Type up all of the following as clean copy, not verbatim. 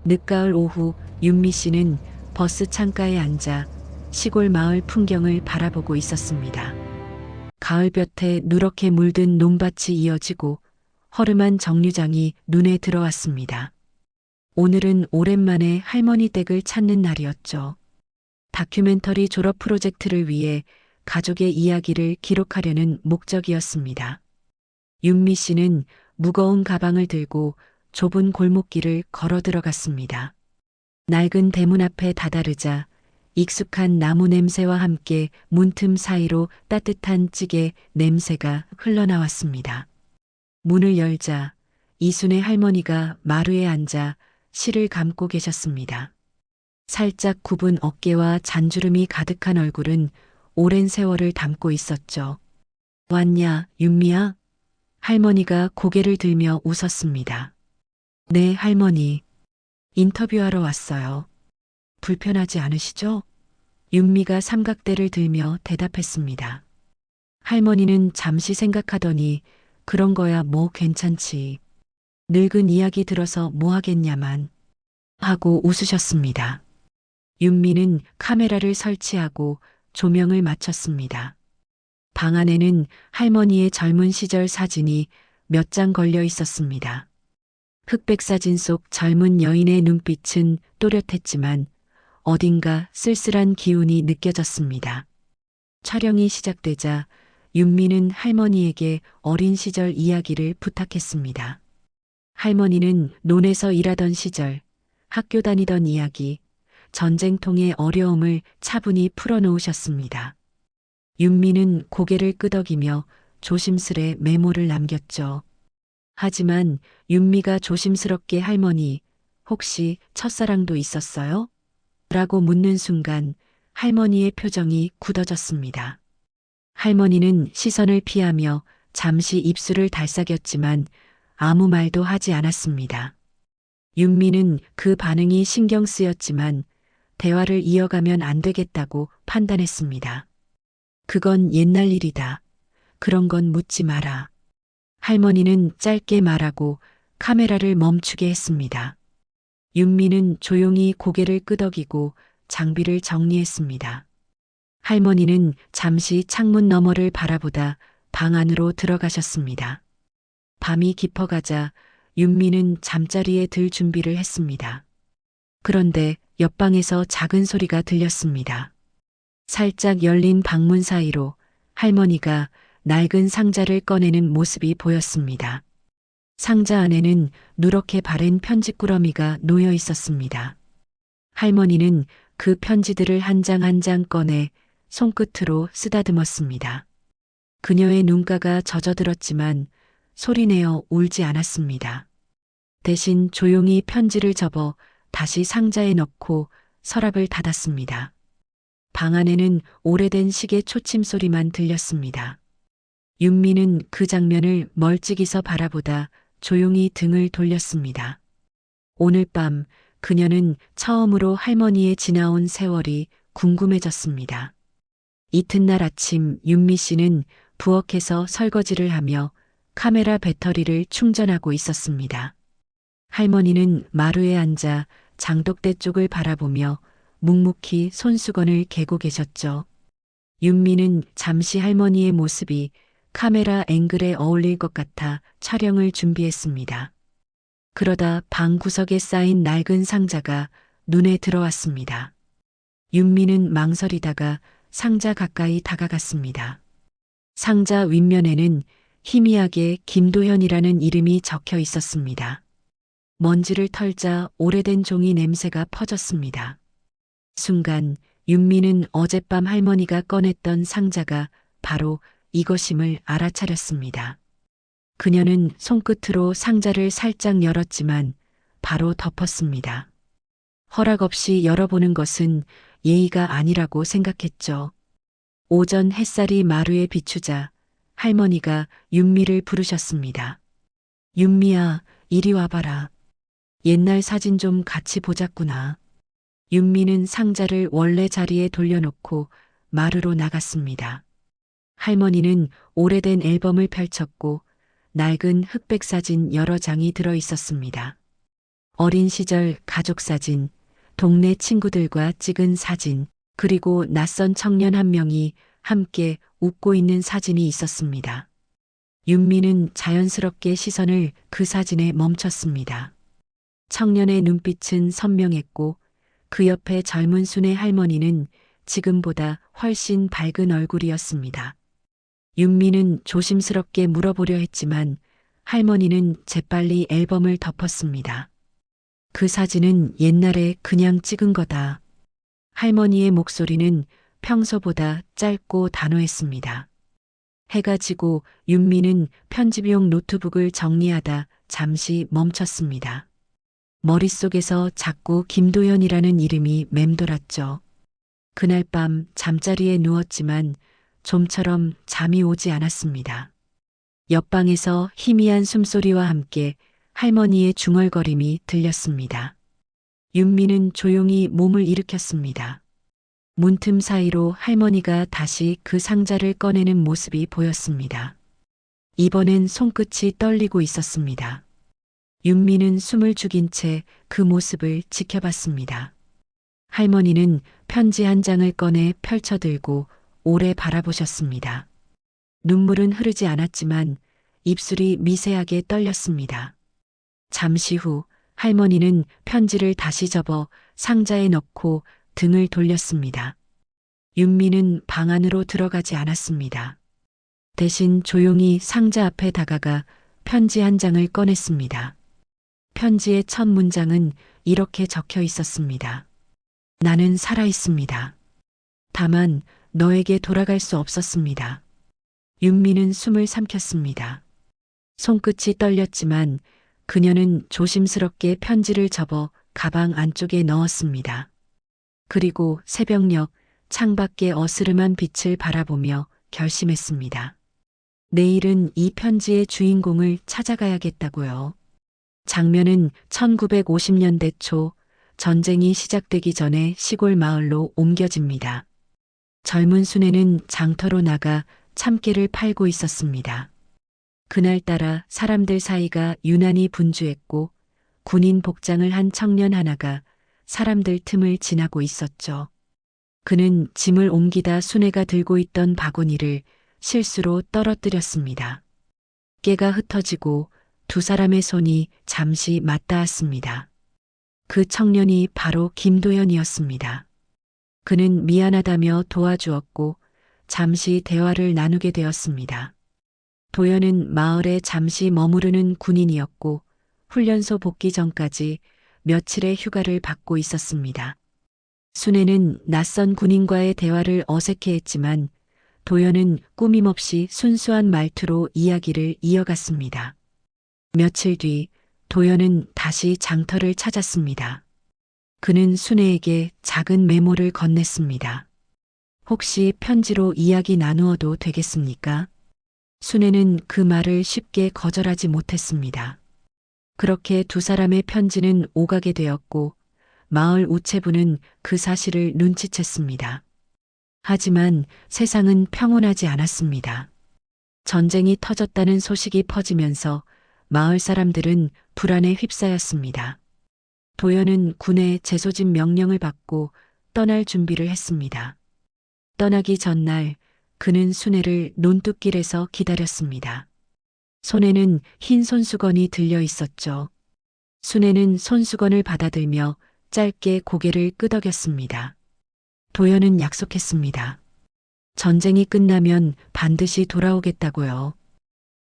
늦가을 오후 윤미 씨는 버스 창가에 앉아 시골 마을 풍경을 바라보고 있었습니다. 가을볕에 누렇게 물든 논밭이 이어지고 허름한 정류장이 눈에 들어왔습니다. 오늘은 오랜만에 할머니 댁을 찾는 날이었죠. 다큐멘터리 졸업 프로젝트를 위해 가족의 이야기를 기록하려는 목적이었습니다. 윤미 씨는 무거운 가방을 들고 좁은 골목길을 걸어 들어갔습니다. 낡은 대문 앞에 다다르자 익숙한 나무 냄새와 함께 문틈 사이로 따뜻한 찌개 냄새가 흘러나왔습니다. 문을 열자 이순의 할머니가 마루에 앉아 실을 감고 계셨습니다. 살짝 굽은 어깨와 잔주름이 가득한 얼굴은 오랜 세월을 담고 있었죠. 왔냐, 윤미야? 할머니가 고개를 들며 웃었습니다. 네, 할머니. 인터뷰하러 왔어요. 불편하지 않으시죠? 윤미가 삼각대를 들며 대답했습니다. 할머니는 잠시 생각하더니 그런 거야 뭐 괜찮지. 늙은 이야기 들어서 뭐 하겠냐만 하고 웃으셨습니다. 윤미는 카메라를 설치하고 조명을 맞췄습니다. 방 안에는 할머니의 젊은 시절 사진이 몇 장 걸려 있었습니다. 흑백 사진 속 젊은 여인의 눈빛은 또렷했지만 어딘가 쓸쓸한 기운이 느껴졌습니다. 촬영이 시작되자 윤미는 할머니에게 어린 시절 이야기를 부탁했습니다. 할머니는 논에서 일하던 시절, 학교 다니던 이야기, 전쟁통의 어려움을 차분히 풀어놓으셨습니다. 윤미는 고개를 끄덕이며 조심스레 메모를 남겼죠. 하지만 윤미가 조심스럽게 할머니, 혹시 첫사랑도 있었어요? 라고 묻는 순간 할머니의 표정이 굳어졌습니다. 할머니는 시선을 피하며 잠시 입술을 달싹였지만 아무 말도 하지 않았습니다. 윤미는 그 반응이 신경 쓰였지만 대화를 이어가면 안 되겠다고 판단했습니다. 그건 옛날 일이다. 그런 건 묻지 마라. 할머니는 짧게 말하고 카메라를 멈추게 했습니다. 윤미는 조용히 고개를 끄덕이고 장비를 정리했습니다. 할머니는 잠시 창문 너머를 바라보다 방 안으로 들어가셨습니다. 밤이 깊어가자 윤미는 잠자리에 들 준비를 했습니다. 그런데 옆방에서 작은 소리가 들렸습니다. 살짝 열린 방문 사이로 할머니가 낡은 상자를 꺼내는 모습이 보였습니다. 상자 안에는 누렇게 바랜 편지꾸러미가 놓여 있었습니다. 할머니는 그 편지들을 한 장 한 장 꺼내 손끝으로 쓰다듬었습니다. 그녀의 눈가가 젖어들었지만 소리내어 울지 않았습니다. 대신 조용히 편지를 접어 다시 상자에 넣고 서랍을 닫았습니다. 방 안에는 오래된 시계 초침 소리만 들렸습니다. 윤미는 그 장면을 멀찍이서 바라보다 조용히 등을 돌렸습니다. 오늘 밤 그녀는 처음으로 할머니의 지나온 세월이 궁금해졌습니다. 이튿날 아침 윤미 씨는 부엌에서 설거지를 하며 카메라 배터리를 충전하고 있었습니다. 할머니는 마루에 앉아 장독대 쪽을 바라보며 묵묵히 손수건을 개고 계셨죠. 윤미는 잠시 할머니의 모습이 카메라 앵글에 어울릴 것 같아 촬영을 준비했습니다. 그러다 방 구석에 쌓인 낡은 상자가 눈에 들어왔습니다. 윤미는 망설이다가 상자 가까이 다가갔습니다. 상자 윗면에는 희미하게 김도현이라는 이름이 적혀 있었습니다. 먼지를 털자 오래된 종이 냄새가 퍼졌습니다. 순간 윤미는 어젯밤 할머니가 꺼냈던 상자가 바로 이것임을 알아차렸습니다. 그녀는 손끝으로 상자를 살짝 열었지만 바로 덮었습니다. 허락 없이 열어보는 것은 예의가 아니라고 생각했죠. 오전 햇살이 마루에 비추자 할머니가 윤미를 부르셨습니다. 윤미야, 이리 와봐라. 옛날 사진 좀 같이 보자꾸나. 윤미는 상자를 원래 자리에 돌려놓고 마루로 나갔습니다. 할머니는 오래된 앨범을 펼쳤고 낡은 흑백 사진 여러 장이 들어 있었습니다. 어린 시절 가족 사진, 동네 친구들과 찍은 사진, 그리고 낯선 청년 한 명이 함께 웃고 있는 사진이 있었습니다. 윤미는 자연스럽게 시선을 그 사진에 멈췄습니다. 청년의 눈빛은 선명했고 그 옆에 젊은 순의 할머니는 지금보다 훨씬 밝은 얼굴이었습니다. 윤미는 조심스럽게 물어보려 했지만 할머니는 재빨리 앨범을 덮었습니다. 그 사진은 옛날에 그냥 찍은 거다. 할머니의 목소리는 평소보다 짧고 단호했습니다. 해가 지고 윤미는 편집용 노트북을 정리하다 잠시 멈췄습니다. 머릿속에서 자꾸 김도연이라는 이름이 맴돌았죠. 그날 밤 잠자리에 누웠지만 좀처럼 잠이 오지 않았습니다. 옆방에서 희미한 숨소리와 함께 할머니의 중얼거림이 들렸습니다. 윤미는 조용히 몸을 일으켰습니다. 문틈 사이로 할머니가 다시 그 상자를 꺼내는 모습이 보였습니다. 이번엔 손끝이 떨리고 있었습니다. 윤미는 숨을 죽인 채 그 모습을 지켜봤습니다. 할머니는 편지 한 장을 꺼내 펼쳐들고 오래 바라보셨습니다. 눈물은 흐르지 않았지만 입술이 미세하게 떨렸습니다. 잠시 후 할머니는 편지를 다시 접어 상자에 넣고 등을 돌렸습니다. 윤미는 방 안으로 들어가지 않았습니다. 대신 조용히 상자 앞에 다가가 편지 한 장을 꺼냈습니다. 편지의 첫 문장은 이렇게 적혀 있었습니다. 나는 살아 있습니다. 다만 너에게 돌아갈 수 없었습니다. 윤미는 숨을 삼켰습니다. 손끝이 떨렸지만 그녀는 조심스럽게 편지를 접어 가방 안쪽에 넣었습니다. 그리고 새벽녘 창밖의 어스름한 빛을 바라보며 결심했습니다. 내일은 이 편지의 주인공을 찾아가야겠다고요. 장면은 1950년대 초 전쟁이 시작되기 전에 시골 마을로 옮겨집니다. 젊은 순애는 장터로 나가 참깨를 팔고 있었습니다. 그날따라 사람들 사이가 유난히 분주했고 군인 복장을 한 청년 하나가 사람들 틈을 지나고 있었죠. 그는 짐을 옮기다 순애가 들고 있던 바구니를 실수로 떨어뜨렸습니다. 깨가 흩어지고 두 사람의 손이 잠시 맞닿았습니다. 그 청년이 바로 김도연이었습니다. 그는 미안하다며 도와주었고 잠시 대화를 나누게 되었습니다. 도연은 마을에 잠시 머무르는 군인이었고 훈련소 복귀 전까지 며칠의 휴가를 받고 있었습니다. 순애는 낯선 군인과의 대화를 어색해했지만 도연은 꾸밈없이 순수한 말투로 이야기를 이어갔습니다. 며칠 뒤 도연은 다시 장터를 찾았습니다. 그는 순애에게 작은 메모를 건넸습니다. 혹시 편지로 이야기 나누어도 되겠습니까? 순애는 그 말을 쉽게 거절하지 못했습니다. 그렇게 두 사람의 편지는 오가게 되었고 마을 우체부는 그 사실을 눈치챘습니다. 하지만 세상은 평온하지 않았습니다. 전쟁이 터졌다는 소식이 퍼지면서 마을 사람들은 불안에 휩싸였습니다. 도연은 군의 재소집 명령을 받고 떠날 준비를 했습니다. 떠나기 전날 그는 순애를 논뚝길에서 기다렸습니다. 손에는 흰 손수건이 들려 있었죠. 순애는 손수건을 받아들며 짧게 고개를 끄덕였습니다. 도연은 약속했습니다. 전쟁이 끝나면 반드시 돌아오겠다고요.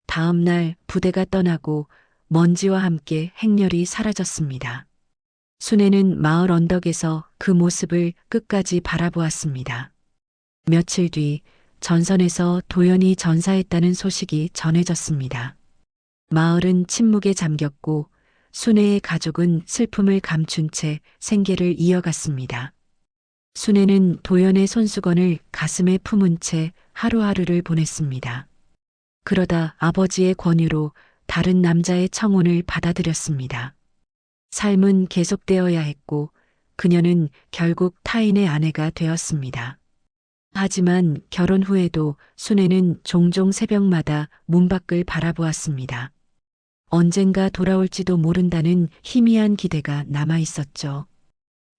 다음 날 부대가 떠나고 먼지와 함께 행렬이 사라졌습니다. 순애는 마을 언덕에서 그 모습을 끝까지 바라보았습니다. 며칠 뒤 전선에서 도연이 전사했다는 소식이 전해졌습니다. 마을은 침묵에 잠겼고 순애의 가족은 슬픔을 감춘 채 생계를 이어갔습니다. 순애는 도연의 손수건을 가슴에 품은 채 하루하루를 보냈습니다. 그러다 아버지의 권유로 다른 남자의 청혼을 받아들였습니다. 삶은 계속되어야 했고 그녀는 결국 타인의 아내가 되었습니다. 하지만 결혼 후에도 순애는 종종 새벽마다 문 밖을 바라보았습니다. 언젠가 돌아올지도 모른다는 희미한 기대가 남아 있었죠.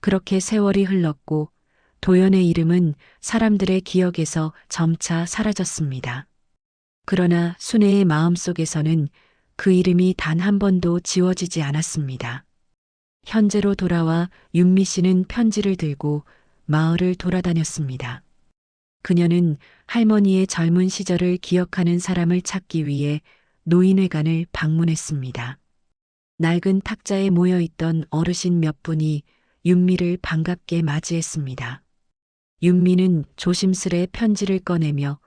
그렇게 세월이 흘렀고 도연의 이름은 사람들의 기억에서 점차 사라졌습니다. 그러나 순애의 마음속에서는 그 이름이 단 한 번도 지워지지 않았습니다. 현재로 돌아와 윤미 씨는 편지를 들고 마을을 돌아다녔습니다. 그녀는 할머니의 젊은 시절을 기억하는 사람을 찾기 위해 노인회관을 방문했습니다. 낡은 탁자에 모여있던 어르신 몇 분이 윤미를 반갑게 맞이했습니다. 윤미는 조심스레 편지를 꺼내며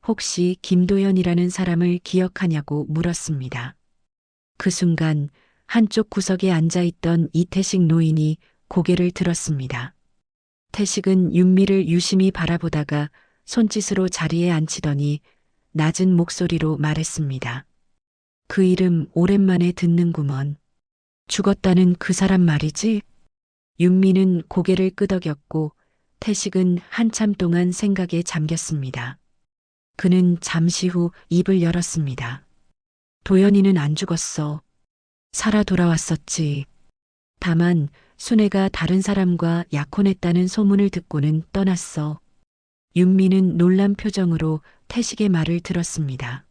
혹시 김도연이라는 사람을 기억하냐고 물었습니다. 그 순간 한쪽 구석에 앉아있던 이태식 노인이 고개를 들었습니다. 태식은 윤미를 유심히 바라보다가 손짓으로 자리에 앉히더니 낮은 목소리로 말했습니다. 그 이름 오랜만에 듣는구먼. 죽었다는 그 사람 말이지? 윤미는 고개를 끄덕였고 태식은 한참 동안 생각에 잠겼습니다. 그는 잠시 후 입을 열었습니다. 도연이는 안 죽었어. 살아 돌아왔었지. 다만 순애가 다른 사람과 약혼했다는 소문을 듣고는 떠났어. 윤미는 놀란 표정으로 태식의 말을 들었습니다.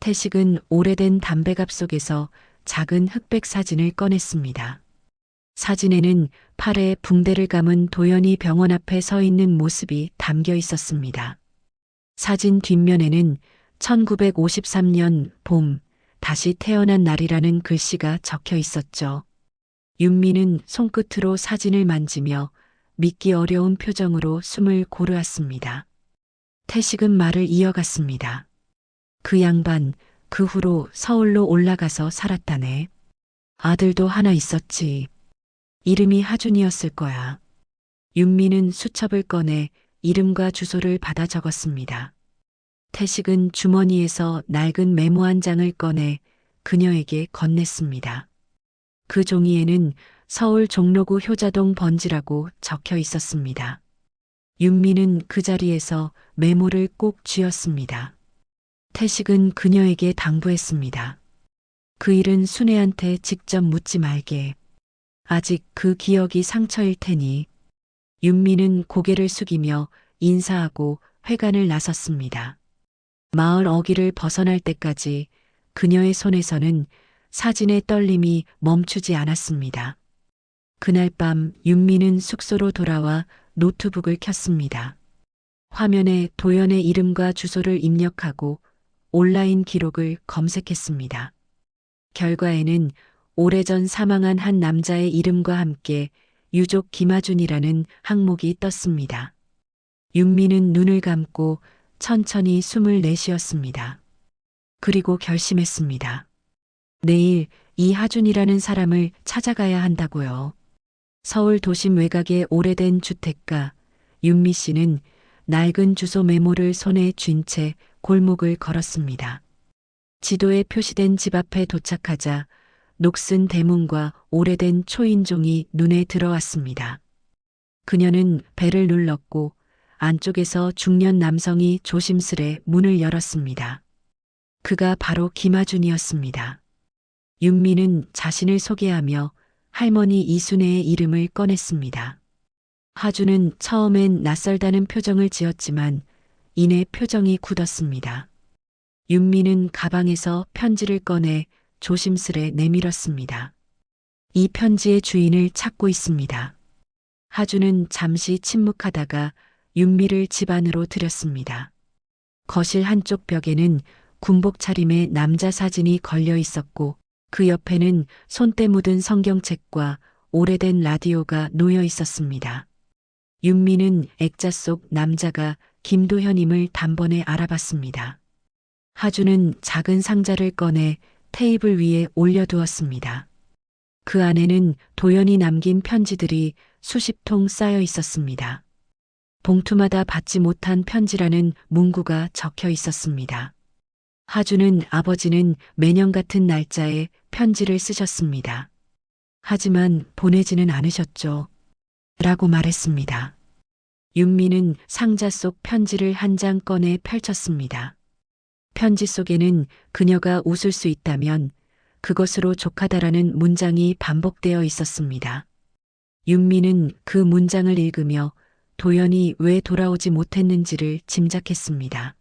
태식은 오래된 담배갑 속에서 작은 흑백 사진을 꺼냈습니다. 사진에는 팔에 붕대를 감은 도연이 병원 앞에 서 있는 모습이 담겨 있었습니다. 사진 뒷면에는 1953년 봄, 다시 태어난 날이라는 글씨가 적혀 있었죠. 윤미는 손끝으로 사진을 만지며 믿기 어려운 표정으로 숨을 고르았습니다. 태식은 말을 이어갔습니다. 그 양반, 그 후로 서울로 올라가서 살았다네. 아들도 하나 있었지. 이름이 하준이었을 거야. 윤미는 수첩을 꺼내 이름과 주소를 받아 적었습니다. 태식은 주머니에서 낡은 메모 한 장을 꺼내 그녀에게 건넸습니다. 그 종이에는 서울 종로구 효자동 번지라고 적혀 있었습니다. 윤미는 그 자리에서 메모를 꼭 쥐었습니다. 태식은 그녀에게 당부했습니다. 그 일은 순애한테 직접 묻지 말게. 아직 그 기억이 상처일 테니. 윤미는 고개를 숙이며 인사하고 회관을 나섰습니다. 마을 어귀를 벗어날 때까지 그녀의 손에서는 사진의 떨림이 멈추지 않았습니다. 그날 밤 윤미는 숙소로 돌아와 노트북을 켰습니다. 화면에 도연의 이름과 주소를 입력하고 온라인 기록을 검색했습니다. 결과에는 오래전 사망한 한 남자의 이름과 함께 유족 김하준이라는 항목이 떴습니다. 윤미는 눈을 감고 천천히 숨을 내쉬었습니다. 그리고 결심했습니다. 내일 이 하준이라는 사람을 찾아가야 한다고요. 서울 도심 외곽의 오래된 주택가 윤미 씨는 낡은 주소 메모를 손에 쥔 채 골목을 걸었습니다. 지도에 표시된 집 앞에 도착하자 녹슨 대문과 오래된 초인종이 눈에 들어왔습니다. 그녀는 벨을 눌렀고 안쪽에서 중년 남성이 조심스레 문을 열었습니다. 그가 바로 김하준이었습니다. 윤미는 자신을 소개하며 할머니 이순애의 이름을 꺼냈습니다. 하준은 처음엔 낯설다는 표정을 지었지만 이내 표정이 굳었습니다. 윤미는 가방에서 편지를 꺼내 조심스레 내밀었습니다. 이 편지의 주인을 찾고 있습니다. 하준은 잠시 침묵하다가 윤미를 집 안으로 들였습니다. 거실 한쪽 벽에는 군복 차림의 남자 사진이 걸려 있었고 그 옆에는 손때 묻은 성경책과 오래된 라디오가 놓여 있었습니다. 윤미는 액자 속 남자가 김도현임을 단번에 알아봤습니다. 하준은 작은 상자를 꺼내 테이블 위에 올려두었습니다. 그 안에는 도연이 남긴 편지들이 수십 통 쌓여 있었습니다. 봉투마다 받지 못한 편지라는 문구가 적혀 있었습니다. 하준은 아버지는 매년 같은 날짜에 편지를 쓰셨습니다. 하지만 보내지는 않으셨죠. 라고 말했습니다. 윤미는 상자 속 편지를 한 장 꺼내 펼쳤습니다. 편지 속에는 그녀가 웃을 수 있다면 그것으로 족하다라는 문장이 반복되어 있었습니다. 윤미는 그 문장을 읽으며 도연이 왜 돌아오지 못했는지를 짐작했습니다.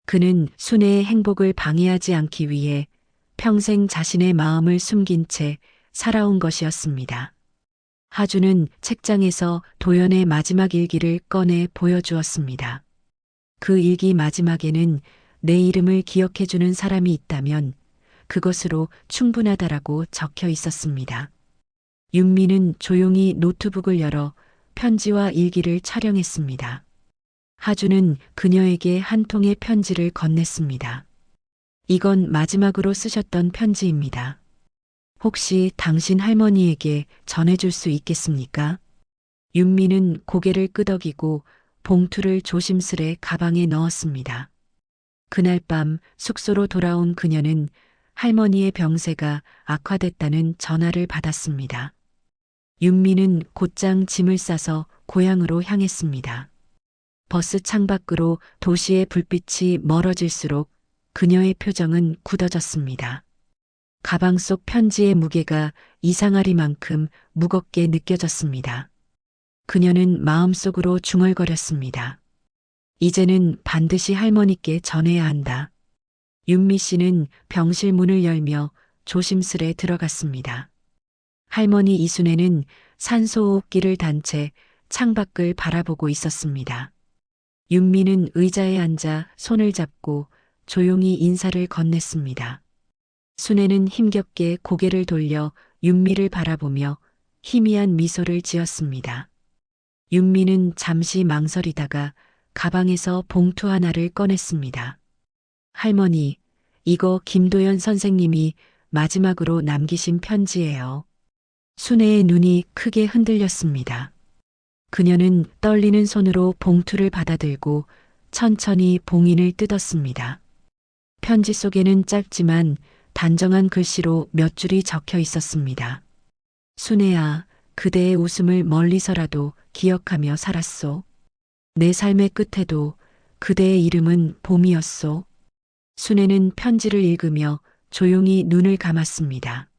그는 순애의 행복을 방해하지 않기 위해 평생 자신의 마음을 숨긴 채 살아온 것이었습니다. 하주는 책장에서 도연의 마지막 일기를 꺼내 보여주었습니다. 그 일기 마지막에는 내 이름을 기억해주는 사람이 있다면 그것으로 충분하다라고 적혀 있었습니다. 윤미는 조용히 노트북을 열어 편지와 일기를 촬영했습니다. 하주는 그녀에게 한 통의 편지를 건넸습니다. 이건 마지막으로 쓰셨던 편지입니다. 혹시 당신 할머니에게 전해줄 수 있겠습니까? 윤미는 고개를 끄덕이고 봉투를 조심스레 가방에 넣었습니다. 그날 밤 숙소로 돌아온 그녀는 할머니의 병세가 악화됐다는 전화를 받았습니다. 윤미는 곧장 짐을 싸서 고향으로 향했습니다. 버스 창밖으로 도시의 불빛이 멀어질수록 그녀의 표정은 굳어졌습니다. 가방 속 편지의 무게가 이상하리만큼 무겁게 느껴졌습니다. 그녀는 마음속으로 중얼거렸습니다. 이제는 반드시 할머니께 전해야 한다. 윤미 씨는 병실 문을 열며 조심스레 들어갔습니다. 할머니 이순애는 산소호흡기를 단 채 창밖을 바라보고 있었습니다. 윤미는 의자에 앉아 손을 잡고 조용히 인사를 건넸습니다. 순애는 힘겹게 고개를 돌려 윤미를 바라보며 희미한 미소를 지었습니다. 윤미는 잠시 망설이다가 가방에서 봉투 하나를 꺼냈습니다. 할머니, 이거 김도연 선생님이 마지막으로 남기신 편지예요. 순애의 눈이 크게 흔들렸습니다. 그녀는 떨리는 손으로 봉투를 받아들고 천천히 봉인을 뜯었습니다. 편지 속에는 짧지만 단정한 글씨로 몇 줄이 적혀 있었습니다. 순애야, 그대의 웃음을 멀리서라도 기억하며 살았소. 내 삶의 끝에도 그대의 이름은 봄이었소. 순애는 편지를 읽으며 조용히 눈을 감았습니다.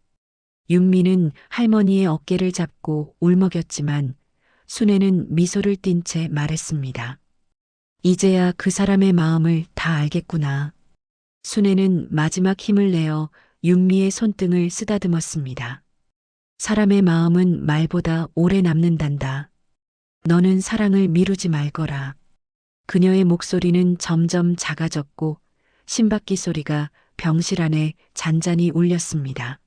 윤미는 할머니의 어깨를 잡고 울먹였지만 순애는 미소를 띤 채 말했습니다. 이제야 그 사람의 마음을 다 알겠구나. 순애는 마지막 힘을 내어 윤미의 손등을 쓰다듬었습니다. 사람의 마음은 말보다 오래 남는단다. 너는 사랑을 미루지 말거라. 그녀의 목소리는 점점 작아졌고 심박기 소리가 병실 안에 잔잔히 울렸습니다.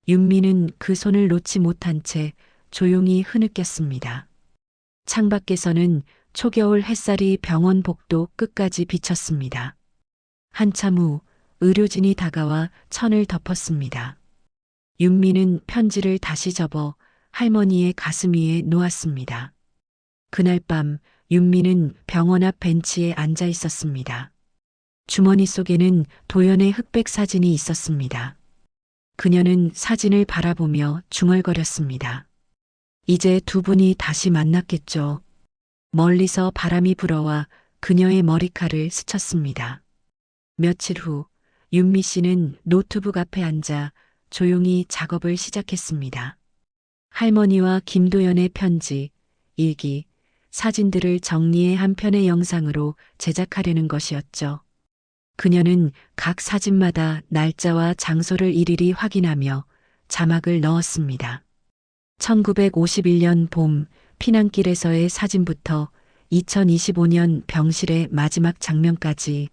윤미는 그 손을 놓지 못한 채 조용히 흐느꼈습니다. 창밖에서는 초겨울 햇살이 병원 복도 끝까지 비쳤습니다. 한참 후 의료진이 다가와 천을 덮었습니다. 윤미는 편지를 다시 접어 할머니의 가슴 위에 놓았습니다. 그날 밤 윤미는 병원 앞 벤치에 앉아 있었습니다. 주머니 속에는 도연의 흑백 사진이 있었습니다. 그녀는 사진을 바라보며 중얼거렸습니다. 이제 두 분이 다시 만났겠죠. 멀리서 바람이 불어와 그녀의 머리칼을 스쳤습니다. 며칠 후 윤미 씨는 노트북 앞에 앉아 조용히 작업을 시작했습니다. 할머니와 김도연의 편지, 일기, 사진들을 정리해 한 편의 영상으로 제작하려는 것이었죠. 그녀는 각 사진마다 날짜와 장소를 일일이 확인하며 자막을 넣었습니다. 1951년 봄 피난길에서의 사진부터 2025년 병실의 마지막 장면까지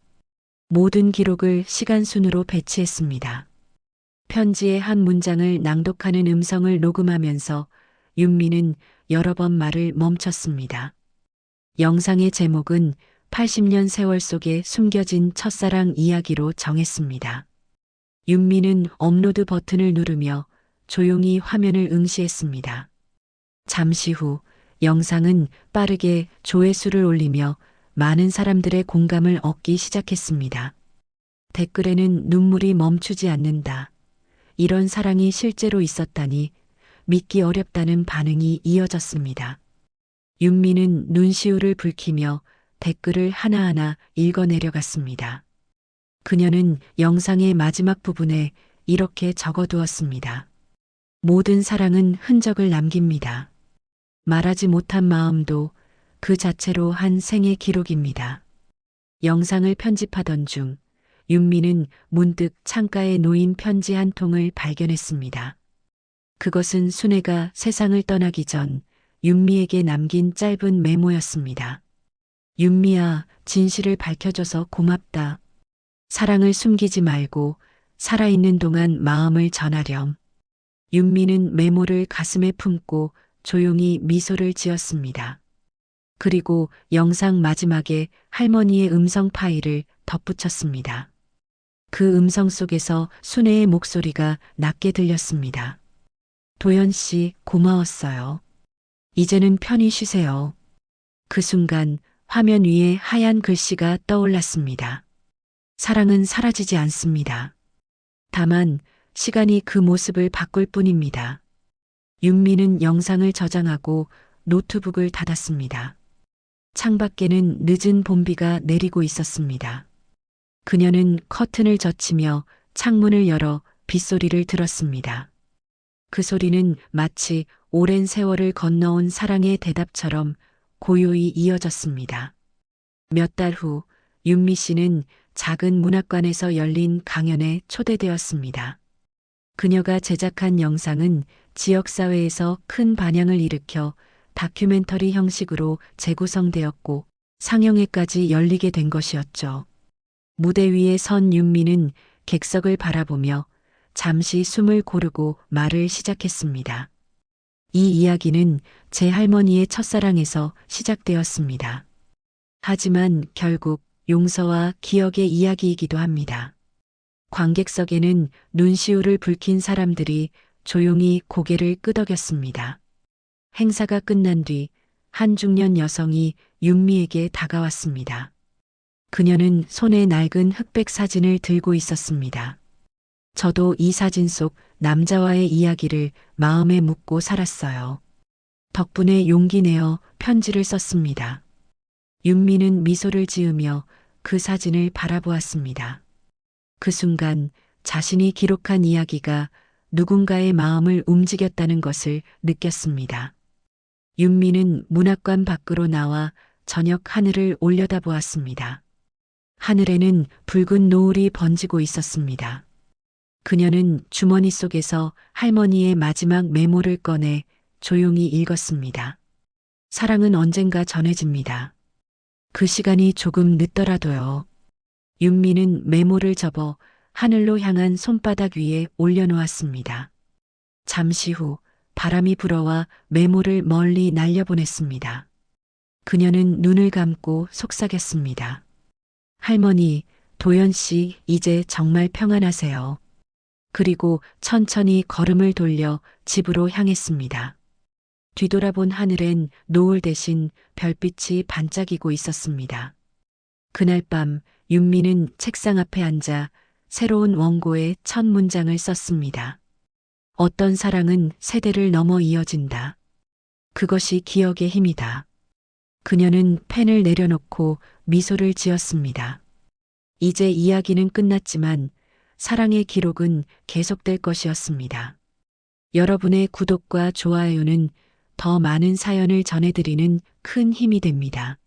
모든 기록을 시간순으로 배치했습니다. 편지의 한 문장을 낭독하는 음성을 녹음하면서 윤미는 여러 번 말을 멈췄습니다. 영상의 제목은 80년 세월 속에 숨겨진 첫사랑 이야기로 정했습니다. 윤미는 업로드 버튼을 누르며 조용히 화면을 응시했습니다. 잠시 후 영상은 빠르게 조회수를 올리며 많은 사람들의 공감을 얻기 시작했습니다. 댓글에는 눈물이 멈추지 않는다. 이런 사랑이 실제로 있었다니 믿기 어렵다는 반응이 이어졌습니다. 윤미는 눈시울을 붉히며 댓글을 하나하나 읽어내려갔습니다. 그녀는 영상의 마지막 부분에 이렇게 적어두었습니다. 모든 사랑은 흔적을 남깁니다. 말하지 못한 마음도 그 자체로 한 생의 기록입니다. 영상을 편집하던 중 윤미는 문득 창가에 놓인 편지 한 통을 발견했습니다. 그것은 순애가 세상을 떠나기 전 윤미에게 남긴 짧은 메모였습니다. 윤미야, 진실을 밝혀줘서 고맙다. 사랑을 숨기지 말고 살아있는 동안 마음을 전하렴. 윤미는 메모를 가슴에 품고 조용히 미소를 지었습니다. 그리고 영상 마지막에 할머니의 음성 파일을 덧붙였습니다. 그 음성 속에서 순애의 목소리가 낮게 들렸습니다. 도연 씨, 고마웠어요. 이제는 편히 쉬세요. 그 순간 화면 위에 하얀 글씨가 떠올랐습니다. 사랑은 사라지지 않습니다. 다만 시간이 그 모습을 바꿀 뿐입니다. 윤미는 영상을 저장하고 노트북을 닫았습니다. 창밖에는 늦은 봄비가 내리고 있었습니다. 그녀는 커튼을 젖히며 창문을 열어 빗소리를 들었습니다. 그 소리는 마치 오랜 세월을 건너온 사랑의 대답처럼 고요히 이어졌습니다. 몇 달 후 윤미 씨는 작은 문학관에서 열린 강연에 초대되었습니다. 그녀가 제작한 영상은 지역사회에서 큰 반향을 일으켜 다큐멘터리 형식으로 재구성되었고 상영회까지 열리게 된 것이었죠. 무대 위에 선 윤미는 객석을 바라보며 잠시 숨을 고르고 말을 시작했습니다. 이 이야기는 제 할머니의 첫사랑에서 시작되었습니다. 하지만 결국 용서와 기억의 이야기이기도 합니다. 관객석에는 눈시울을 붉힌 사람들이 조용히 고개를 끄덕였습니다. 행사가 끝난 뒤 한 중년 여성이 윤미에게 다가왔습니다. 그녀는 손에 낡은 흑백 사진을 들고 있었습니다. 저도 이 사진 속 남자와의 이야기를 마음에 묻고 살았어요. 덕분에 용기 내어 편지를 썼습니다. 윤미는 미소를 지으며 그 사진을 바라보았습니다. 그 순간 자신이 기록한 이야기가 누군가의 마음을 움직였다는 것을 느꼈습니다. 윤미는 문학관 밖으로 나와 저녁 하늘을 올려다보았습니다. 하늘에는 붉은 노을이 번지고 있었습니다. 그녀는 주머니 속에서 할머니의 마지막 메모를 꺼내 조용히 읽었습니다. 사랑은 언젠가 전해집니다. 그 시간이 조금 늦더라도요. 윤미는 메모를 접어 하늘로 향한 손바닥 위에 올려놓았습니다. 잠시 후 바람이 불어와 메모를 멀리 날려보냈습니다. 그녀는 눈을 감고 속삭였습니다. 할머니, 도연 씨, 이제 정말 평안하세요. 그리고 천천히 걸음을 돌려 집으로 향했습니다. 뒤돌아본 하늘엔 노을 대신 별빛이 반짝이고 있었습니다. 그날 밤 윤미는 책상 앞에 앉아 새로운 원고의 첫 문장을 썼습니다. 어떤 사랑은 세대를 넘어 이어진다. 그것이 기억의 힘이다. 그녀는 펜을 내려놓고 미소를 지었습니다. 이제 이야기는 끝났지만 사랑의 기록은 계속될 것이었습니다. 여러분의 구독과 좋아요는 더 많은 사연을 전해드리는 큰 힘이 됩니다.